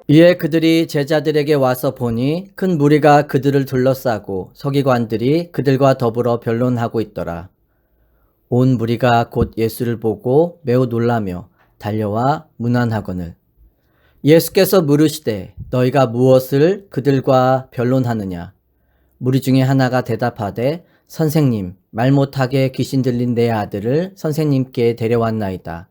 이에 그들이 제자들에게 와서 보니 큰 무리가 그들을 둘러싸고 서기관들이 그들과 더불어 변론하고 있더라. 온 무리가 곧 예수를 보고 매우 놀라며 달려와 문안하거늘 예수께서 물으시되 너희가 무엇을 그들과 변론하느냐. 무리 중에 하나가 대답하되 선생님, 말 못하게 귀신 들린 내 아들을 선생님께 데려왔나이다.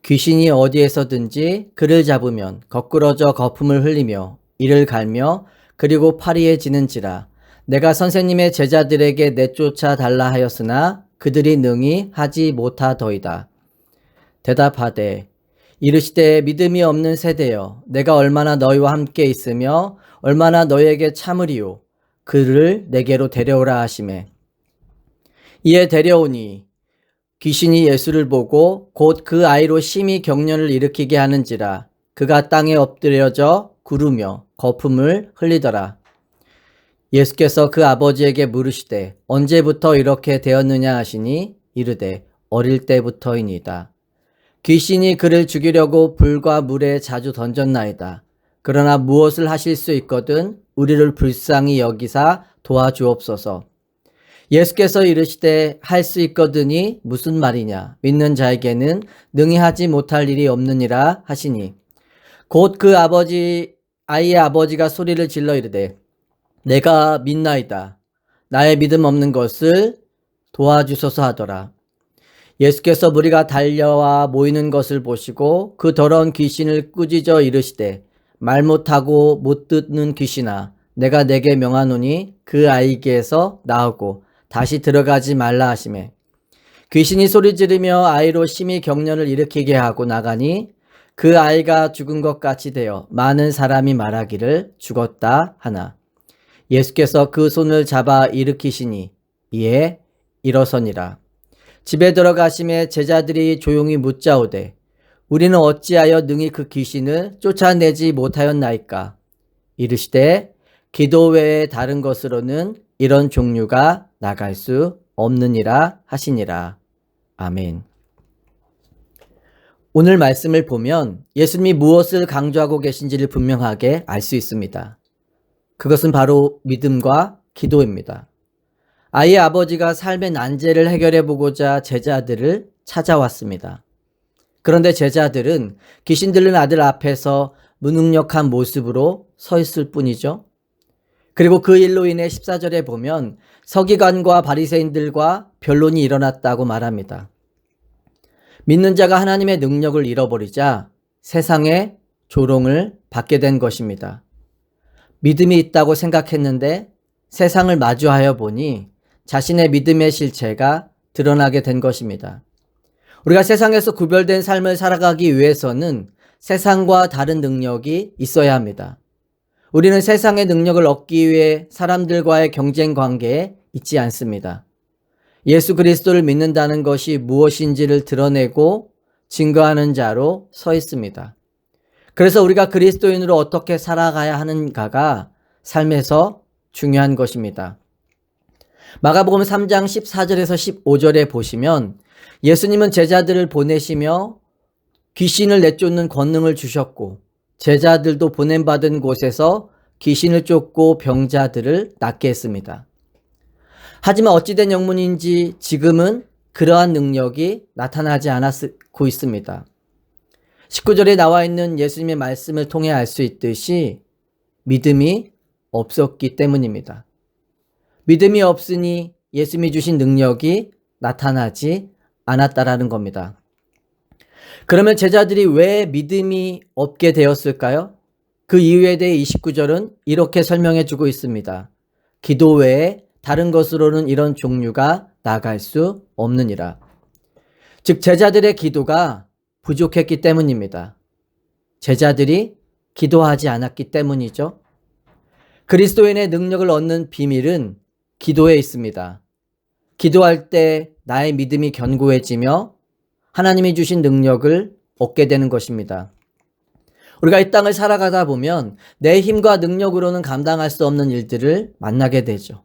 귀신이 어디에서든지 그를 잡으면 거꾸러져 거품을 흘리며 이를 갈며 그리고 파리에 지는지라. 내가 선생님의 제자들에게 내쫓아 달라 하였으나 그들이 능히 하지 못하더이다. 대답하되 이르시되 믿음이 없는 세대여, 내가 얼마나 너희와 함께 있으며 얼마나 너희에게 참으리요. 그를 내게로 데려오라 하시매 이에 데려오니 귀신이 예수를 보고 곧 그 아이로 심히 경련을 일으키게 하는지라. 그가 땅에 엎드려져 구르며 거품을 흘리더라. 예수께서 그 아버지에게 물으시되 언제부터 이렇게 되었느냐 하시니 이르되 어릴 때부터이니이다. 귀신이 그를 죽이려고 불과 물에 자주 던졌나이다. 그러나 무엇을 하실 수 있거든 우리를 불쌍히 여기사 도와주옵소서. 예수께서 이르시되 할 수 있거든이 무슨 말이냐. 믿는 자에게는 능히 하지 못할 일이 없느니라 하시니 곧 그 아이의 아버지가 소리를 질러 이르되 내가 믿나이다. 나의 믿음 없는 것을 도와주소서 하더라. 예수께서 무리가 달려와 모이는 것을 보시고 그 더러운 귀신을 꾸짖어 이르시되 말 못하고 못 듣는 귀신아, 내가 내게 명하노니 그 아이에게서 나오고 다시 들어가지 말라 하시매 귀신이 소리 지르며 아이로 심히 경련을 일으키게 하고 나가니 그 아이가 죽은 것 같이 되어 많은 사람이 말하기를 죽었다 하나 예수께서 그 손을 잡아 일으키시니 이에 일어서니라. 집에 들어가심에 제자들이 조용히 묻자오되 우리는 어찌하여 능히 그 귀신을 쫓아내지 못하였나이까. 이르시되 기도 외에 다른 것으로는 이런 종류가 나갈 수 없느니라 하시니라. 아멘. 오늘 말씀을 보면 예수님이 무엇을 강조하고 계신지를 분명하게 알 수 있습니다. 그것은 바로 믿음과 기도입니다. 아이의 아버지가 삶의 난제를 해결해 보고자 제자들을 찾아왔습니다. 그런데 제자들은 귀신 들린 아들 앞에서 무능력한 모습으로 서 있을 뿐이죠. 그리고 그 일로 인해 14절에 보면 서기관과 바리새인들과 변론이 일어났다고 말합니다. 믿는 자가 하나님의 능력을 잃어버리자 세상의 조롱을 받게 된 것입니다. 믿음이 있다고 생각했는데 세상을 마주하여 보니 자신의 믿음의 실체가 드러나게 된 것입니다. 우리가 세상에서 구별된 삶을 살아가기 위해서는 세상과 다른 능력이 있어야 합니다. 우리는 세상의 능력을 얻기 위해 사람들과의 경쟁 관계에 있지 않습니다. 예수 그리스도를 믿는다는 것이 무엇인지를 드러내고 증거하는 자로 서 있습니다. 그래서 우리가 그리스도인으로 어떻게 살아가야 하는가가 삶에서 중요한 것입니다. 마가복음 3장 14절에서 15절에 보시면 예수님은 제자들을 보내시며 귀신을 내쫓는 권능을 주셨고 제자들도 보냄받은 곳에서 귀신을 쫓고 병자들을 낫게 했습니다. 하지만 어찌된 영문인지 지금은 그러한 능력이 나타나지 않고 있습니다. 19절에 나와 있는 예수님의 말씀을 통해 알 수 있듯이 믿음이 없었기 때문입니다. 믿음이 없으니 예수님이 주신 능력이 나타나지 않았다라는 겁니다. 그러면 제자들이 왜 믿음이 없게 되었을까요? 그 이유에 대해 29절은 이렇게 설명해 주고 있습니다. 기도 외에 다른 것으로는 이런 종류가 나갈 수 없느니라. 즉 제자들의 기도가 부족했기 때문입니다. 제자들이 기도하지 않았기 때문이죠. 그리스도인의 능력을 얻는 비밀은 기도에 있습니다. 기도할 때 나의 믿음이 견고해지며 하나님이 주신 능력을 얻게 되는 것입니다. 우리가 이 땅을 살아가다 보면 내 힘과 능력으로는 감당할 수 없는 일들을 만나게 되죠.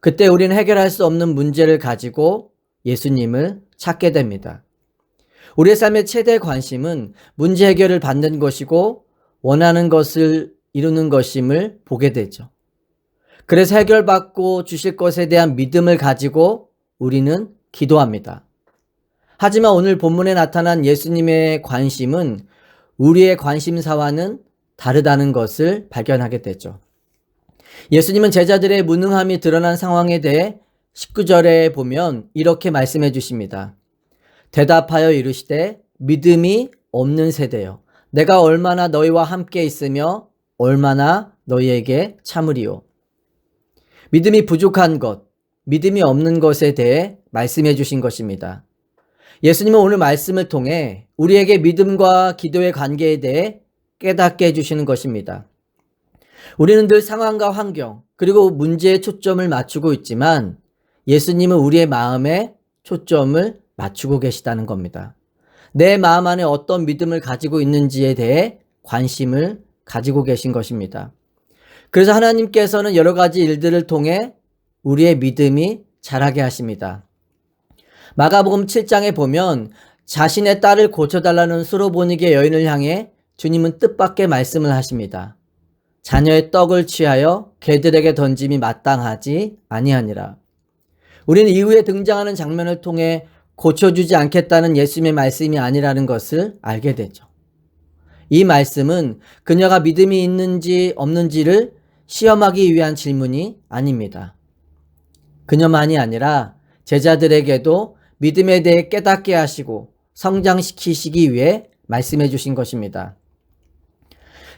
그때 우리는 해결할 수 없는 문제를 가지고 예수님을 찾게 됩니다. 우리의 삶의 최대 관심은 문제 해결을 받는 것이고 원하는 것을 이루는 것임을 보게 되죠. 그래서 해결받고 주실 것에 대한 믿음을 가지고 우리는 기도합니다. 하지만 오늘 본문에 나타난 예수님의 관심은 우리의 관심사와는 다르다는 것을 발견하게 되죠. 예수님은 제자들의 무능함이 드러난 상황에 대해 19절에 보면 이렇게 말씀해 주십니다. 대답하여 이르시되 믿음이 없는 세대여 내가 얼마나 너희와 함께 있으며 얼마나 너희에게 참으리요. 믿음이 부족한 것, 믿음이 없는 것에 대해 말씀해 주신 것입니다. 예수님은 오늘 말씀을 통해 우리에게 믿음과 기도의 관계에 대해 깨닫게 해주시는 것입니다. 우리는 늘 상황과 환경 그리고 문제에 초점을 맞추고 있지만 예수님은 우리의 마음에 초점을 맞추고 계시다는 겁니다. 내 마음 안에 어떤 믿음을 가지고 있는지에 대해 관심을 가지고 계신 것입니다. 그래서 하나님께서는 여러 가지 일들을 통해 우리의 믿음이 자라게 하십니다. 마가복음 7장에 보면 자신의 딸을 고쳐달라는 수로보니게 여인을 향해 주님은 뜻밖의 말씀을 하십니다. 자녀의 떡을 취하여 개들에게 던짐이 마땅하지 아니하니라. 우리는 이후에 등장하는 장면을 통해 고쳐주지 않겠다는 예수님의 말씀이 아니라는 것을 알게 되죠. 이 말씀은 그녀가 믿음이 있는지 없는지를 시험하기 위한 질문이 아닙니다. 그녀만이 아니라 제자들에게도 믿음에 대해 깨닫게 하시고 성장시키시기 위해 말씀해 주신 것입니다.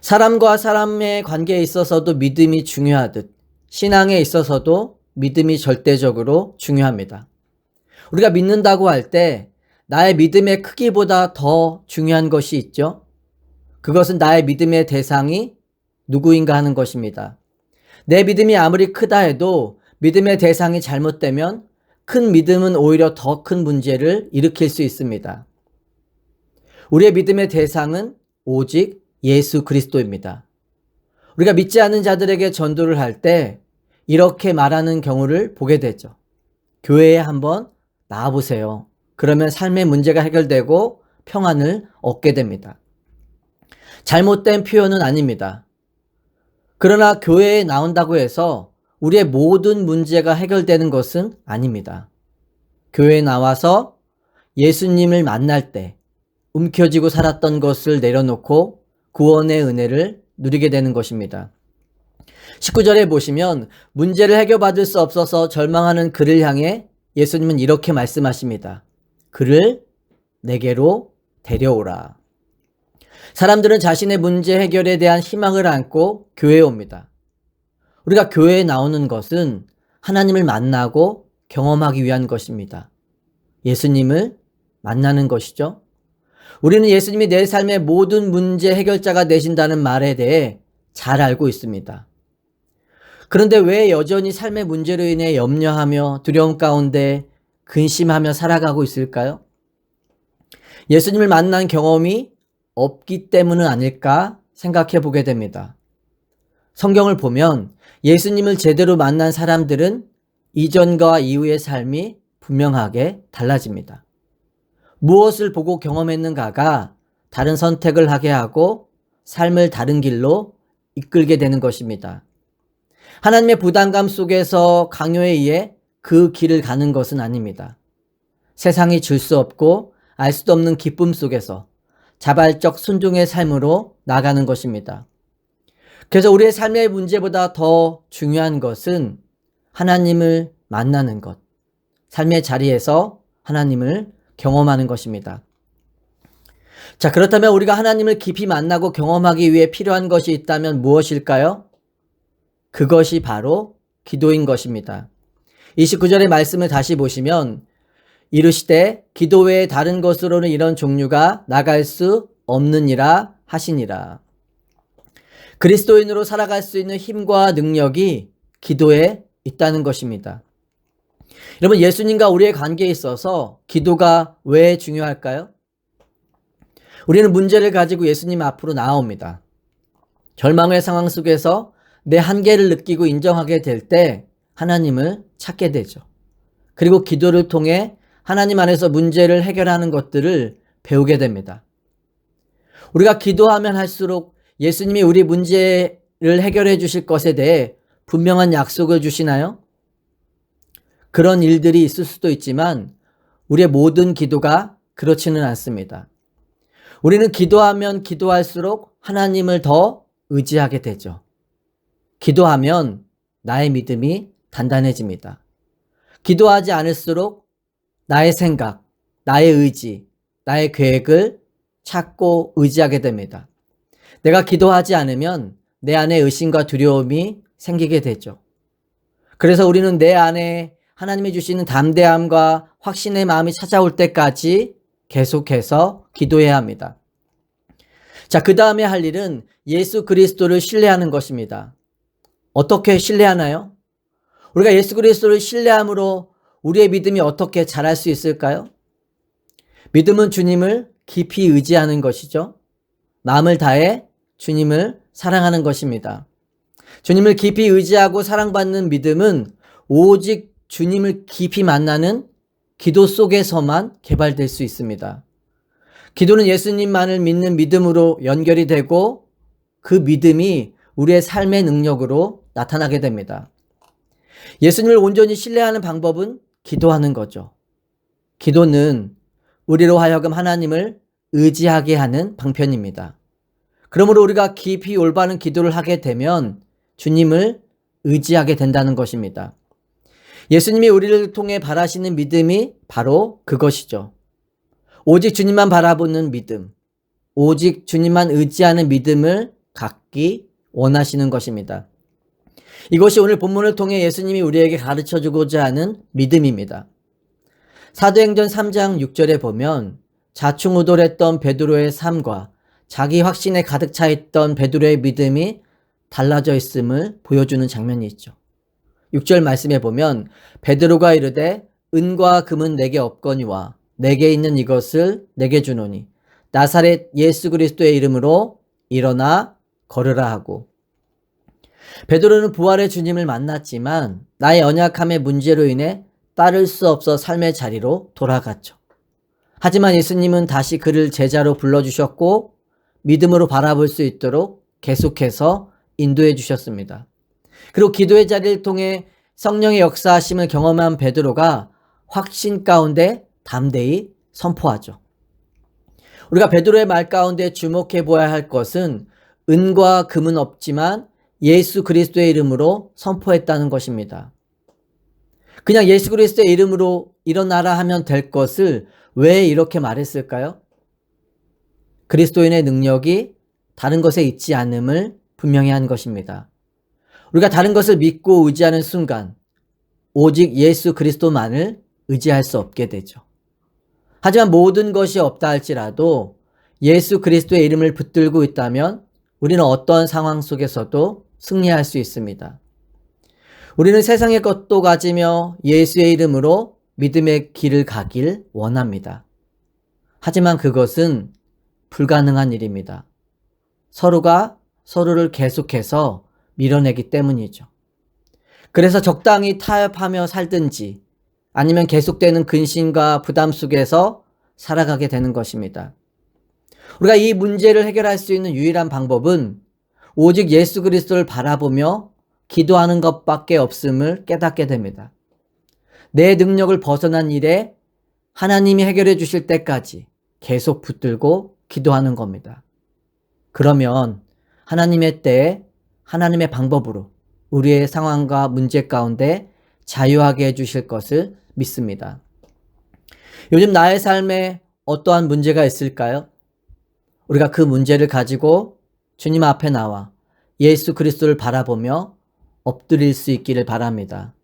사람과 사람의 관계에 있어서도 믿음이 중요하듯 신앙에 있어서도 믿음이 절대적으로 중요합니다. 우리가 믿는다고 할 때 나의 믿음의 크기보다 더 중요한 것이 있죠. 그것은 나의 믿음의 대상이 누구인가 하는 것입니다. 내 믿음이 아무리 크다 해도 믿음의 대상이 잘못되면 큰 믿음은 오히려 더 큰 문제를 일으킬 수 있습니다. 우리의 믿음의 대상은 오직 예수 그리스도입니다. 우리가 믿지 않는 자들에게 전도를 할 때 이렇게 말하는 경우를 보게 되죠. 교회에 한번 나와보세요. 그러면 삶의 문제가 해결되고 평안을 얻게 됩니다. 잘못된 표현은 아닙니다. 그러나 교회에 나온다고 해서 우리의 모든 문제가 해결되는 것은 아닙니다. 교회에 나와서 예수님을 만날 때 움켜쥐고 살았던 것을 내려놓고 구원의 은혜를 누리게 되는 것입니다. 19절에 보시면 문제를 해결받을 수 없어서 절망하는 그를 향해 예수님은 이렇게 말씀하십니다. 그를 내게로 데려오라. 사람들은 자신의 문제 해결에 대한 희망을 안고 교회에 옵니다. 우리가 교회에 나오는 것은 하나님을 만나고 경험하기 위한 것입니다. 예수님을 만나는 것이죠. 우리는 예수님이 내 삶의 모든 문제 해결자가 되신다는 말에 대해 잘 알고 있습니다. 그런데 왜 여전히 삶의 문제로 인해 염려하며 두려움 가운데 근심하며 살아가고 있을까요? 예수님을 만난 경험이 없기 때문은 아닐까 생각해 보게 됩니다. 성경을 보면 예수님을 제대로 만난 사람들은 이전과 이후의 삶이 분명하게 달라집니다. 무엇을 보고 경험했는가가 다른 선택을 하게 하고 삶을 다른 길로 이끌게 되는 것입니다. 하나님의 부담감 속에서 강요에 의해 그 길을 가는 것은 아닙니다. 세상이 줄 수 없고 알 수도 없는 기쁨 속에서 자발적 순종의 삶으로 나가는 것입니다. 그래서 우리의 삶의 문제보다 더 중요한 것은 하나님을 만나는 것, 삶의 자리에서 하나님을 경험하는 것입니다. 자, 그렇다면 우리가 하나님을 깊이 만나고 경험하기 위해 필요한 것이 있다면 무엇일까요? 그것이 바로 기도인 것입니다. 29절의 말씀을 다시 보시면 이르시되 기도 외에 다른 것으로는 이런 종류가 나갈 수 없느니라 하시니라. 그리스도인으로 살아갈 수 있는 힘과 능력이 기도에 있다는 것입니다. 여러분, 예수님과 우리의 관계에 있어서 기도가 왜 중요할까요? 우리는 문제를 가지고 예수님 앞으로 나아옵니다. 절망의 상황 속에서 내 한계를 느끼고 인정하게 될 때 하나님을 찾게 되죠. 그리고 기도를 통해 하나님 안에서 문제를 해결하는 것들을 배우게 됩니다. 우리가 기도하면 할수록 예수님이 우리 문제를 해결해 주실 것에 대해 분명한 약속을 주시나요? 그런 일들이 있을 수도 있지만 우리의 모든 기도가 그렇지는 않습니다. 우리는 기도하면 기도할수록 하나님을 더 의지하게 되죠. 기도하면 나의 믿음이 단단해집니다. 기도하지 않을수록 나의 생각, 나의 의지, 나의 계획을 찾고 의지하게 됩니다. 내가 기도하지 않으면 내 안에 의심과 두려움이 생기게 되죠. 그래서 우리는 내 안에 하나님이 주시는 담대함과 확신의 마음이 찾아올 때까지 계속해서 기도해야 합니다. 자, 그 다음에 할 일은 예수 그리스도를 신뢰하는 것입니다. 어떻게 신뢰하나요? 우리가 예수 그리스도를 신뢰함으로 우리의 믿음이 어떻게 자랄 수 있을까요? 믿음은 주님을 깊이 의지하는 것이죠. 마음을 다해 주님을 사랑하는 것입니다. 주님을 깊이 의지하고 사랑받는 믿음은 오직 주님을 깊이 만나는 기도 속에서만 개발될 수 있습니다. 기도는 예수님만을 믿는 믿음으로 연결이 되고 그 믿음이 우리의 삶의 능력으로 나타나게 됩니다. 예수님을 온전히 신뢰하는 방법은 기도하는 거죠. 기도는 우리로 하여금 하나님을 의지하게 하는 방편입니다. 그러므로 우리가 깊이 올바른 기도를 하게 되면 주님을 의지하게 된다는 것입니다. 예수님이 우리를 통해 바라시는 믿음이 바로 그것이죠. 오직 주님만 바라보는 믿음, 오직 주님만 의지하는 믿음을 갖기 원하시는 것입니다. 이것이 오늘 본문을 통해 예수님이 우리에게 가르쳐주고자 하는 믿음입니다. 사도행전 3장 6절에 보면 좌충우돌했던 베드로의 삶과 자기 확신에 가득 차 있던 베드로의 믿음이 달라져 있음을 보여주는 장면이 있죠. 6절 말씀에 보면 베드로가 이르되 은과 금은 내게 없거니와 내게 있는 이것을 내게 주노니 나사렛 예수 그리스도의 이름으로 일어나 걸으라 하고, 베드로는 부활의 주님을 만났지만 나의 연약함의 문제로 인해 따를 수 없어 삶의 자리로 돌아갔죠. 하지만 예수님은 다시 그를 제자로 불러주셨고 믿음으로 바라볼 수 있도록 계속해서 인도해 주셨습니다. 그리고 기도의 자리를 통해 성령의 역사하심을 경험한 베드로가 확신 가운데 담대히 선포하죠. 우리가 베드로의 말 가운데 주목해 보아야 할 것은 은과 금은 없지만 예수 그리스도의 이름으로 선포했다는 것입니다. 그냥 예수 그리스도의 이름으로 일어나라 하면 될 것을 왜 이렇게 말했을까요? 그리스도인의 능력이 다른 것에 있지 않음을 분명히 한 것입니다. 우리가 다른 것을 믿고 의지하는 순간 오직 예수 그리스도만을 의지할 수 없게 되죠. 하지만 모든 것이 없다 할지라도 예수 그리스도의 이름을 붙들고 있다면 우리는 어떤 상황 속에서도 승리할 수 있습니다. 우리는 세상의 것도 가지며 예수의 이름으로 믿음의 길을 가길 원합니다. 하지만 그것은 불가능한 일입니다. 서로가 서로를 계속해서 밀어내기 때문이죠. 그래서 적당히 타협하며 살든지 아니면 계속되는 근심과 부담 속에서 살아가게 되는 것입니다. 우리가 이 문제를 해결할 수 있는 유일한 방법은 오직 예수 그리스도를 바라보며 기도하는 것밖에 없음을 깨닫게 됩니다. 내 능력을 벗어난 일에 하나님이 해결해 주실 때까지 계속 붙들고 기도하는 겁니다. 그러면 하나님의 때에 하나님의 방법으로 우리의 상황과 문제 가운데 자유하게 해주실 것을 믿습니다. 요즘 나의 삶에 어떠한 문제가 있을까요? 우리가 그 문제를 가지고 주님 앞에 나와 예수 그리스도를 바라보며 엎드릴 수 있기를 바랍니다.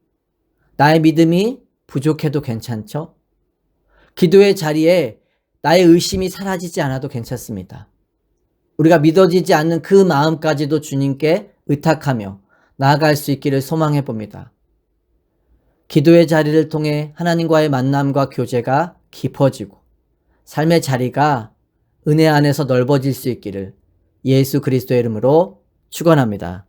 나의 믿음이 부족해도 괜찮죠? 기도의 자리에 나의 의심이 사라지지 않아도 괜찮습니다. 우리가 믿어지지 않는 그 마음까지도 주님께 의탁하며 나아갈 수 있기를 소망해 봅니다. 기도의 자리를 통해 하나님과의 만남과 교제가 깊어지고 삶의 자리가 은혜 안에서 넓어질 수 있기를 예수 그리스도의 이름으로 축원합니다.